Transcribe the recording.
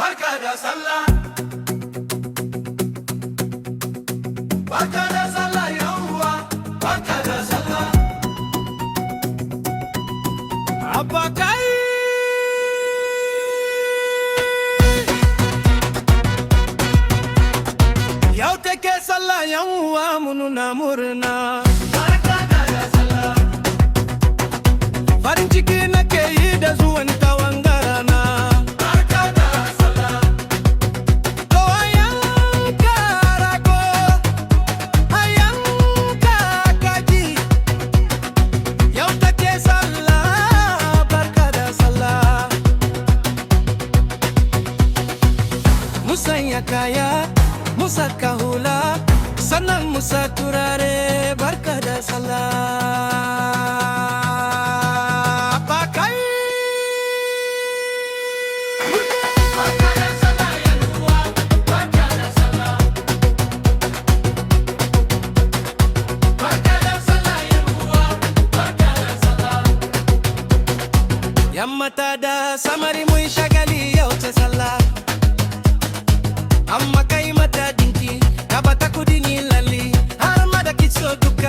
Barka da Sallah. Barka da Sallah yan uwa. Barka da Sallah. Abba kai. Yau take Sallah yan uwa mu nuna murna. Barka da Sallah. Farin ciki nake yi da zuwan ta wangarana. Barka da Sallah. To ayanka rago, ayanka kaji. Yau take Sallah, barka da Sallah. Musanya kaya, musaka hula, sannan musa turare. Barka da Sallah. Yammata da samari mun shagali yau ta Sallah. Amma kai mata dinki, ka bata kudi ni lalli, har ma da kitso duk